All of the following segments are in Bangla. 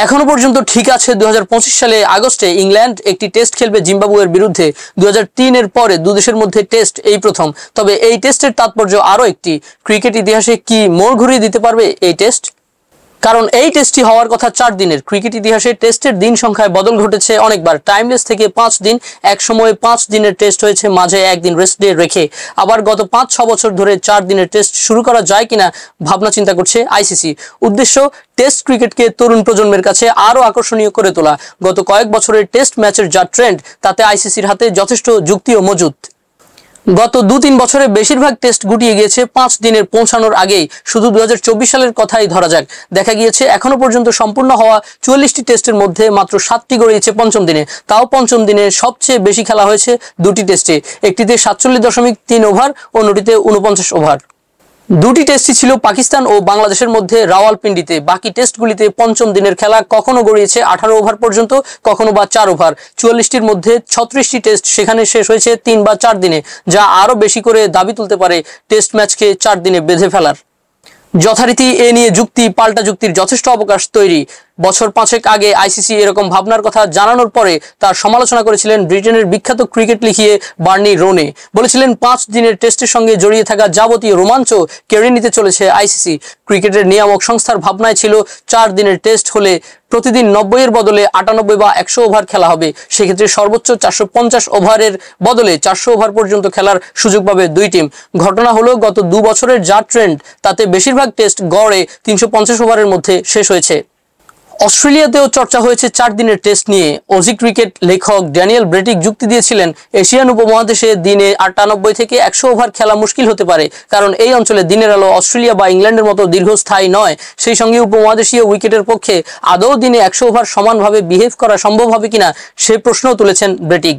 এখনো পর্যন্ত ঠিক আছে 2025 সালে আগস্টে ইংল্যান্ড একটি টেস্ট খেলবে জিম্বাবুয়ের বিরুদ্ধে। 2003 এর পরে দুদেশের মধ্যে টেস্ট এই প্রথম। তবে এই টেস্টের তাৎপর্য আরও একটি, ক্রিকেট ইতিহাসে কি মোড় ঘুরিয়ে দিতে পারবে এই টেস্ট? কারণ এই টেস্টটি হওয়ার কথা 4 দিনের। ক্রিকেট ইতিহাসে টেস্টের দিন সংখ্যায় বদল ঘটেছে অনেকবার। টাইমলেস থেকে 5 দিন, এক সময় 5 দিনের টেস্ট হয়েছে, মাঝে একদিন রেস্ট ডে রেখে। আবার গত 5-6 বছর ধরে 4 দিনের টেস্ট শুরু করা যায় কিনা ভাবনা চিন্তা করছে আইসিসি। উদ্দেশ্য টেস্ট ক্রিকেটকে তরুণ প্রজন্মের কাছে আরও আকর্ষণীয় করে তোলা। গত কয়েক বছরের টেস্ট ম্যাচের যা ট্রেন্ড, তাতে আইসিসির হাতে যথেষ্ট যুক্তিও মজুদ। গত 2-3 বছরে বেশিরভাগ টেস্ট গুটিয়ে গিয়েছে 5 দিনের পৌঁছানোর আগেই। শুধু 2024 সালের কথাই ধরা যাক, দেখা গিয়েছে এখনো পর্যন্ত সম্পূর্ণ হওয়া 44টি টেস্টের মধ্যে মাত্র 7টি গড়িয়েছে পঞ্চম দিনে। তাও পঞ্চম দিনে সবচেয়ে বেশি খেলা হয়েছে 2টি টেস্টে, একটিতে 47.3 ওভার, অন্যটিতে 49 ওভার। 2টি টেস্টই ছিল পাকিস্তান ও বাংলাদেশের মধ্যে রাওয়ালপিন্ডিতে। বাকি টেস্টগুলিতে পঞ্চম দিনের খেলা কখনো গড়িয়েছে 18 ওভার পর্যন্ত, কখনো বা 4 ওভার। 44টির মধ্যে 36টি টেস্ট সেখানে শেষ হয়েছে 3 বা 4 দিনে, যা আরও বেশি করে দাবি তুলতে পারে টেস্ট ম্যাচকে 4 দিনে বেঁধে ফেলার। যথারীতি এ নিয়ে যুক্তি পাল্টা যুক্তির যথেষ্ট অবকাশ তৈরি। বছর 5 আগে আইসিসি এরকম ভাবনার কথা জানানোর পরে তার সমালোচনা করেছিলেন ব্রিটেনের বিখ্যাত ক্রিকেট লিখিয়ে বার্নি রোনে। বলেছিলেন 5 দিনের টেস্টের সঙ্গে জড়িয়ে থাকা যাবতীয় রোমাঞ্চ কেড়ে নিতে চলেছে আইসিসি। ক্রিকেটের নিয়ামক সংস্থার ভাবনায় ছিল 4 দিনের টেস্ট হলে প্রতিদিন 90 এর বদলে 98 বা 100 ওভার খেলা হবে। সেক্ষেত্রে সর্বোচ্চ 450 ওভারের বদলে 400 ওভার পর্যন্ত খেলার সুযোগ পাবে 2 টিম। ঘটনা হলো গত 2 বছরের যা ট্রেন্ড, তাতে বেশিরভাগ টেস্ট গড়ে 350 ওভারের মধ্যে শেষ হয়েছে। অস্ট্রেলিয়াতেও চর্চা হয়েছে 4 দিনের টেস্ট নিয়ে। অজি ক্রিকেট লেখক ড্যানিয়েল ব্রেটিক যুক্তি দিয়েছিলেন, এশিয়ান উপমহাদেশে দিনে 98 থেকে 100 ওভার খেলা মুশকিল হতে পারে, কারণ এই অঞ্চলে দিনের আলো অস্ট্রেলিয়া বা ইংল্যান্ডের মতো দীর্ঘস্থায়ী নয়। সেই সঙ্গে উপমহাদেশীয় উইকেটের পক্ষে আদৌ দিনে 100 ওভার সমানভাবে বিহেভ করা সম্ভব হবে কিনা সে প্রশ্নও তুলেছেন ব্রেটিক।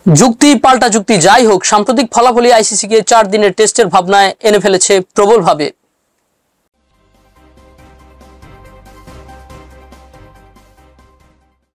যুক্তি পাল্টা যুক্তি যাই হোক, সাম্প্রতিক ফলাফলই আইসিসিকে 4 দিনের টেস্টের ভাবনায় এনে ফেলেছে প্রবলভাবে।